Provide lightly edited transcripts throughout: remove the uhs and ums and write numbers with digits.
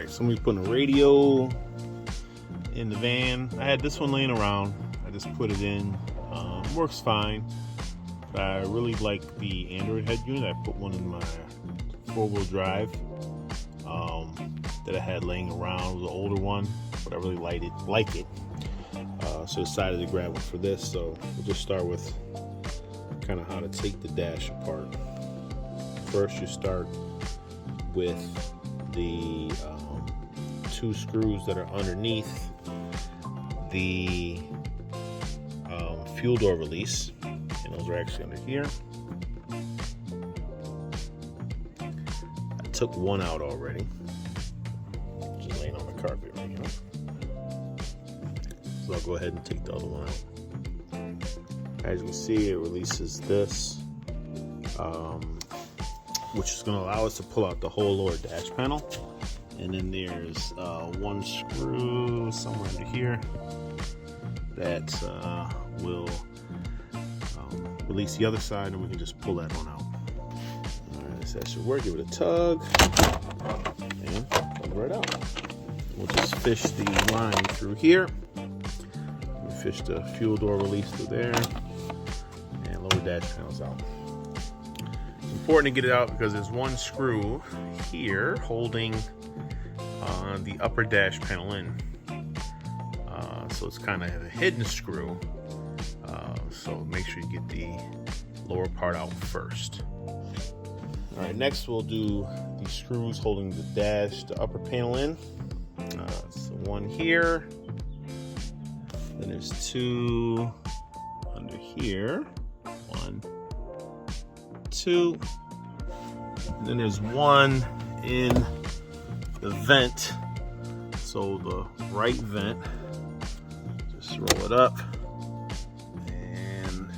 so I'm putting a radio in the van. I had this one laying around. I just put it in. Works fine. But I really like the Android head unit. I put one in my 4-wheel drive that I had laying around. It was an older one, but I really like it. So I decided to grab one for this. So we'll just start with kind of how to take the dash apart. First, you start with the 2 screws that are underneath the fuel door release, and those are actually under here. I took one out already, just laying on the carpet right now. So I'll go ahead and take the other one out. As you can see, it releases this, which is going to allow us to pull out the whole lower dash panel. And then there's one screw somewhere under here that will release the other side, and we can just pull that one out. Alright, so that should work. Give it a tug, and come right out. We'll just fish the line through here. We fish the fuel door release through there, and lower dash panel's out. It's important to get it out because there's one screw here holding the upper dash panel in. So it's kind of a hidden screw. So make sure you get the lower part out first. Alright, next we'll do the screws holding the dash, the upper panel in. So one here. Then there's 2 under here. 1, 2. And then there's one in the vent. So the right vent. Just roll it up. And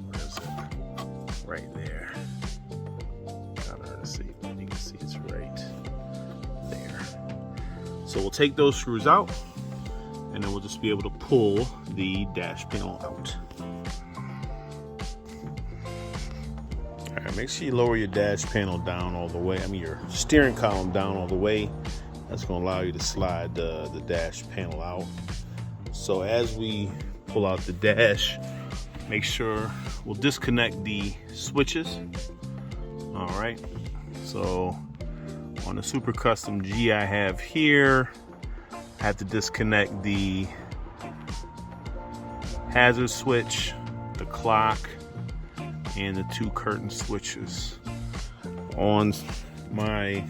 where's it? Right there. Kind of hard to see, but you can see it's right there. So we'll take those screws out, and then we'll just be able to pull the dash panel out. Alright, make sure you lower your dash panel down all the way. I mean your steering column down all the way. That's going to allow you to slide the dash panel out. So as we pull out the dash, make sure we'll disconnect the switches. Alright, so on the Super Custom G I have here, I have to disconnect the hazard switch, the clock, and the 2 curtain switches. On my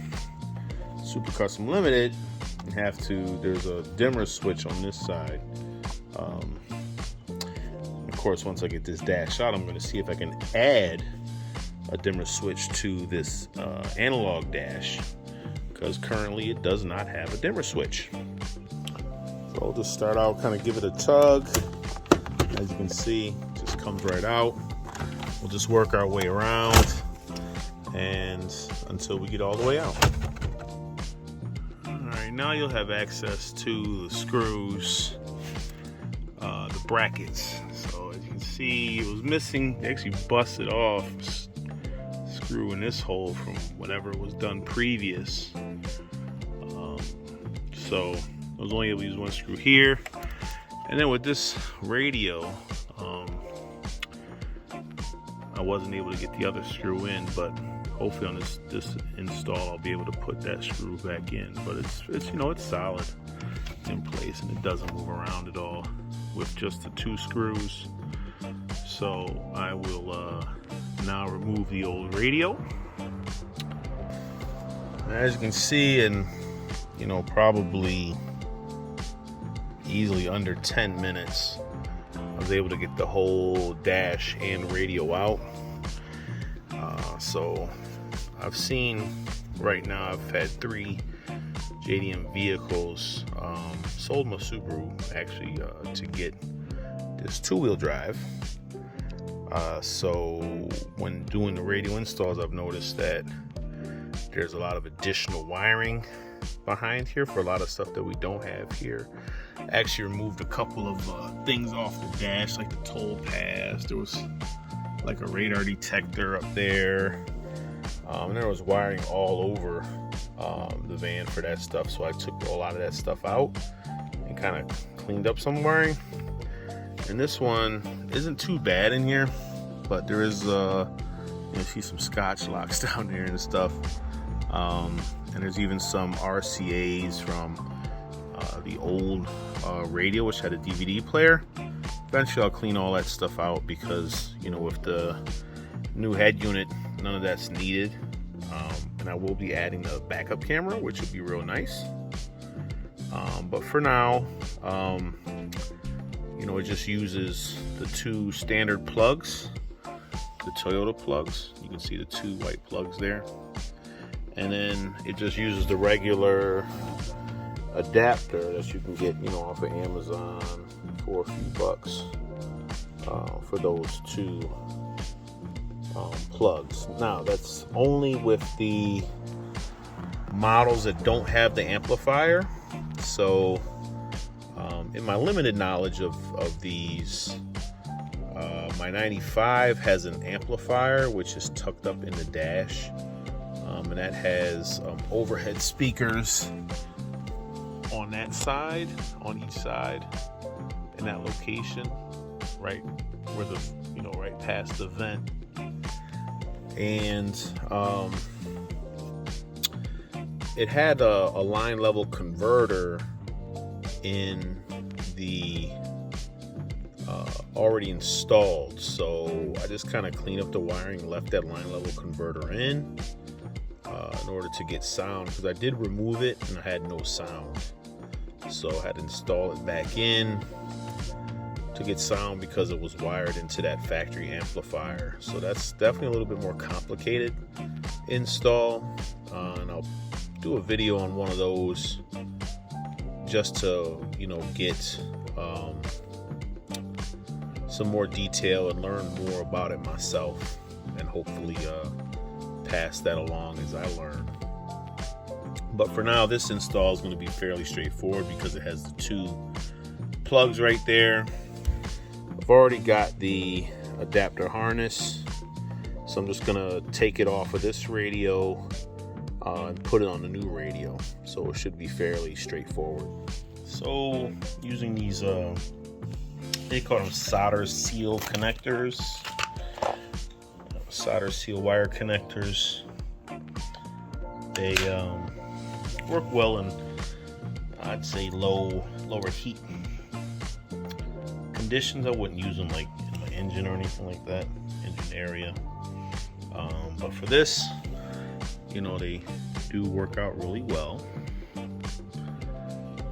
Super Custom Limited, you have to, there's a dimmer switch on this side. Of course, once I get this dash out, I'm going to see if I can add a dimmer switch to this analog dash, because currently it does not have a dimmer switch. So I'll just start out, kind of give it a tug. As you can see, it just comes right out. We'll just work our way around and until we get all the way out. Alright, now you'll have access to the screws, the brackets. So as you can see, it was missing. They actually busted off a screw in this hole from whatever was done previous. So I was only able to use one screw here. And then with this radio, I wasn't able to get the other screw in, but hopefully on this install I'll be able to put that screw back in. But it's you know, it's solid, it's in place, and it doesn't move around at all with just the 2 screws. So I will now remove the old radio. And as you can see, in probably easily under 10 minutes, I was able to get the whole dash and radio out. So I've seen, right now I've had 3 JDM vehicles, sold my Subaru actually to get this 2-wheel drive. So when doing the radio installs, I've noticed that there's a lot of additional wiring behind here for a lot of stuff that we don't have here. I actually removed a couple of things off the dash, like the toll paths. There was like a radar detector up there. And there was wiring all over the van for that stuff. So I took a lot of that stuff out and kind of cleaned up some wiring. And this one isn't too bad in here, but there is you see some Scotch locks down there and stuff. And there's even some RCAs from the old radio, which had a DVD player. Eventually I'll clean all that stuff out because, you know, with the new head unit, none of that's needed. And I will be adding the backup camera, which would be real nice. But for now, you know, it just uses the two standard plugs, the Toyota plugs. You can see the two white plugs there. And then it just uses the regular adapter that you can get, you know, off of Amazon for a few bucks for those two plugs. Now that's only with the models that don't have the amplifier. So in my limited knowledge of these, my 95 has an amplifier which is tucked up in the dash, and that has overhead speakers on that side, on each side, in that location, right where the, you know, right past the vent. And it had a line level converter in the already installed, so I just kind of cleaned up the wiring, left that line level converter in order to get sound, because I did remove it and I had no sound, so I had to install it back in to get sound because it was wired into that factory amplifier. So that's definitely a little bit more complicated install, and I'll do a video on one of those just to, you know, get some more detail and learn more about it myself, and hopefully pass that along as I learn. But for now, this install is going to be fairly straightforward because it has the two plugs right there. I've already got the adapter harness, so I'm just going to take it off of this radio and put it on the new radio, so it should be fairly straightforward. So using these they call them solder seal connectors, solder seal wire connectors. They work well in, I'd say, lower heat conditions. I wouldn't use them like in my engine or anything like that, engine area. But for this, you know, they do work out really well.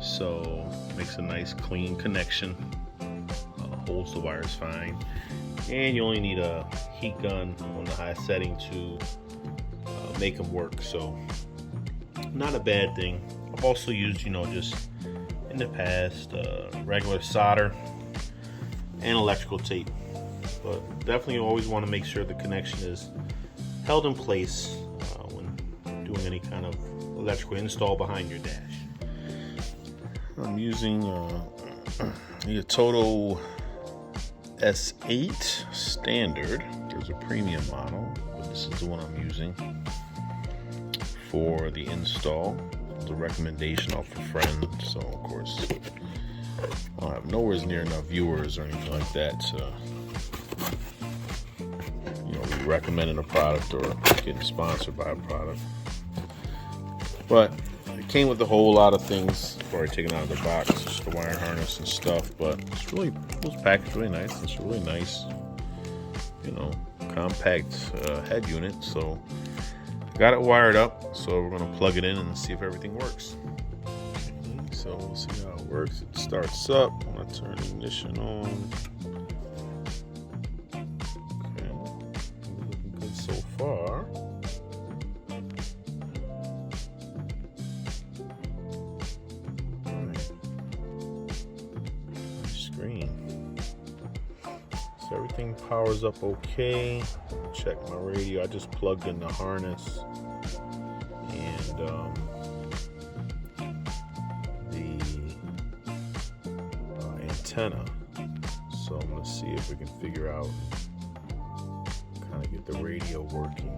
So makes a nice clean connection, holds the wires fine, and you only need a heat gun on the high setting to make them work. So not a bad thing. I've also used, you know, just in the past regular solder and electrical tape, but definitely you always want to make sure the connection is held in place when doing any kind of electrical install behind your dash. I'm using the ATOTO S8 standard. There's a premium model, but this is the one I'm using for the install. It's a recommendation off a friend, so of course I have nowhere near enough viewers or anything like that to, you know, be recommending a product or getting sponsored by a product. But it came with a whole lot of things already taken out of the box, just the wire harness and stuff. But it's really, it was packaged really nice. It's a really nice, you know, compact head unit. So got it wired up, so we're gonna plug it in and see if everything works. Okay, so we'll see how it works. It starts up. I'm gonna turn the ignition on. Okay, looking good so far. Screen. So everything powers up okay. Check my radio. I just plugged in the harness and the antenna. So I'm gonna see if we can figure out, kind of get the radio working.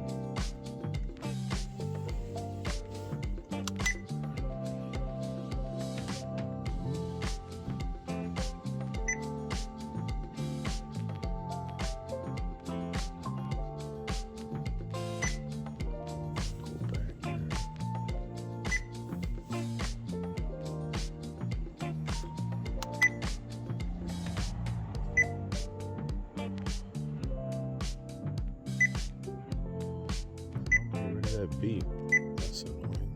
that beep? That's annoying.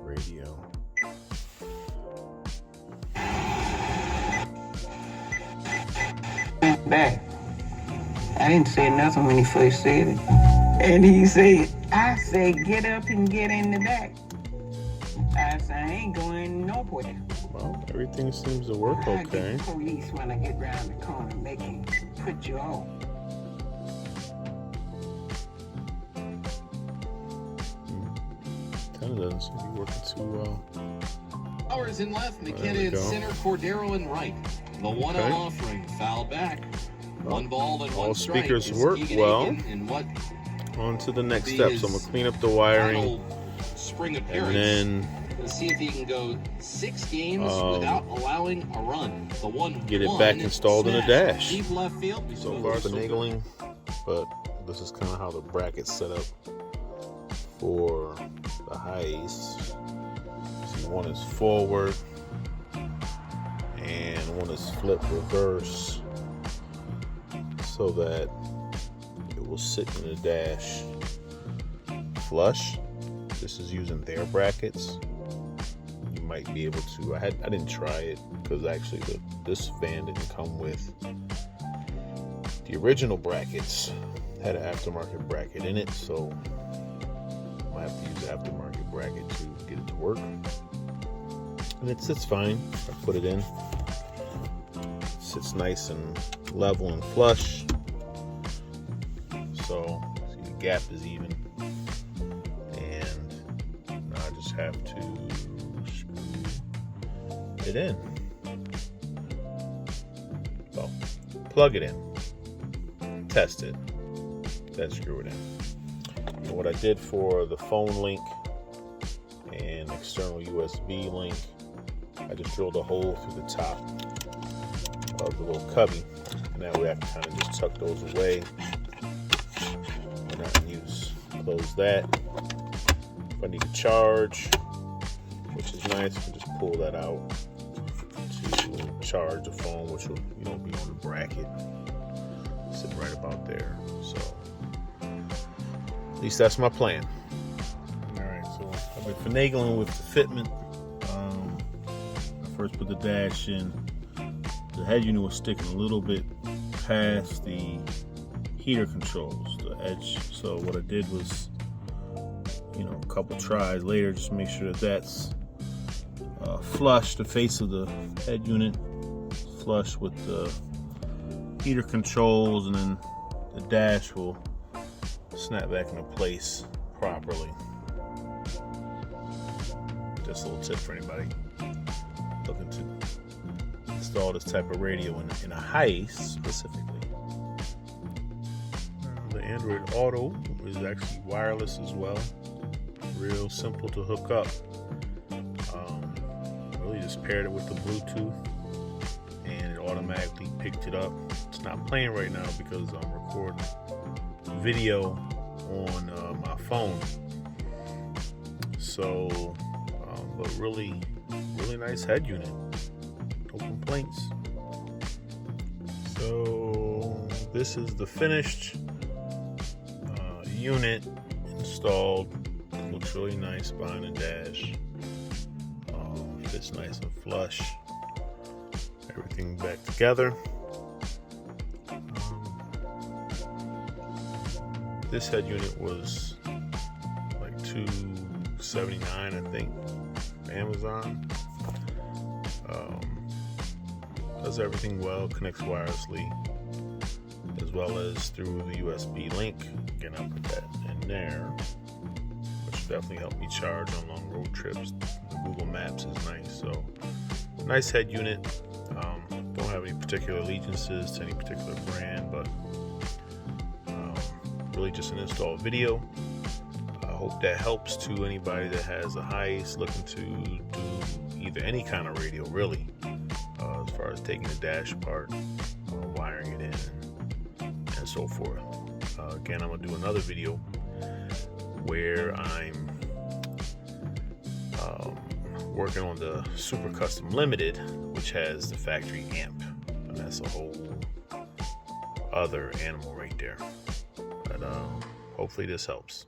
Radio. Back. I didn't say nothing when he first said it. And he said, I said, get up and get in the back. I said, I ain't going nowhere. Well, everything seems to work okay. I get the police when I get round the corner, they can put you off. Kind of doesn't seem to be working too well. Hours in left, McKenna at center, Cordero in right. The 1-0 offering, foul back. One ball and one strike. All speakers work well. On to the next step. So I'm gonna clean up the wiring. Spring appearance. And then let's see if he can go 6 games without allowing a run. The 1-1 get it back installed in a dash. Deep left field. So far finagling, but this is kind of how the bracket's set up for the Hiace. See, one is forward and one is flip reverse, so that it will sit in the dash flush. This is using their brackets. You might be able to. I didn't try it because actually this fan didn't come with the original brackets. Had an aftermarket bracket in it, so I might have to use the aftermarket bracket to get it to work. And it sits fine. I put it in. It sits nice and level and flush. So see, the gap is even. I just have to screw it in. Well, plug it in, test it, then screw it in. And what I did for the phone link and external USB link, I just drilled a hole through the top of the little cubby, and that way I can kind of just tuck those away. They're not in use. Close that. If I need to charge, which is nice, I can just pull that out to charge the phone, which will, be on the bracket, sitting right about there. So at least that's my plan. All right, so I've been finagling with the fitment. I first put the dash in. The head unit was sticking a little bit past the heater controls, the edge. So what I did was, a couple tries later, just make sure that that's flush, the face of the head unit flush with the heater controls, and then the dash will snap back into place properly. Just a little tip for anybody looking to install this type of radio in a Hiace specifically. The Android Auto is actually wireless as well. Real simple to hook up. Really just paired it with the Bluetooth and it automatically picked it up. It's not playing right now because I'm recording video on my phone. So, but really nice head unit. No complaints. So this is the finished unit installed. Looks really nice behind the dash. Fits nice and flush. Everything back together. This head unit was like $279, I think, Amazon. Does everything well, connects wirelessly, as well as through the USB link. Again, I'll put that in there, which definitely helped me charge on long road trips. The Google Maps is nice. So, nice head unit. Don't have any particular allegiances to any particular brand, but really just an install video. I hope that helps to anybody that has a Hiace looking to do either any kind of radio, really, as far as taking the dash apart, wiring it in, and so forth. Again, I'm going to do another video where I'm working on the Super Custom Limited, which has the factory amp, and that's a whole other animal right there. But hopefully this helps.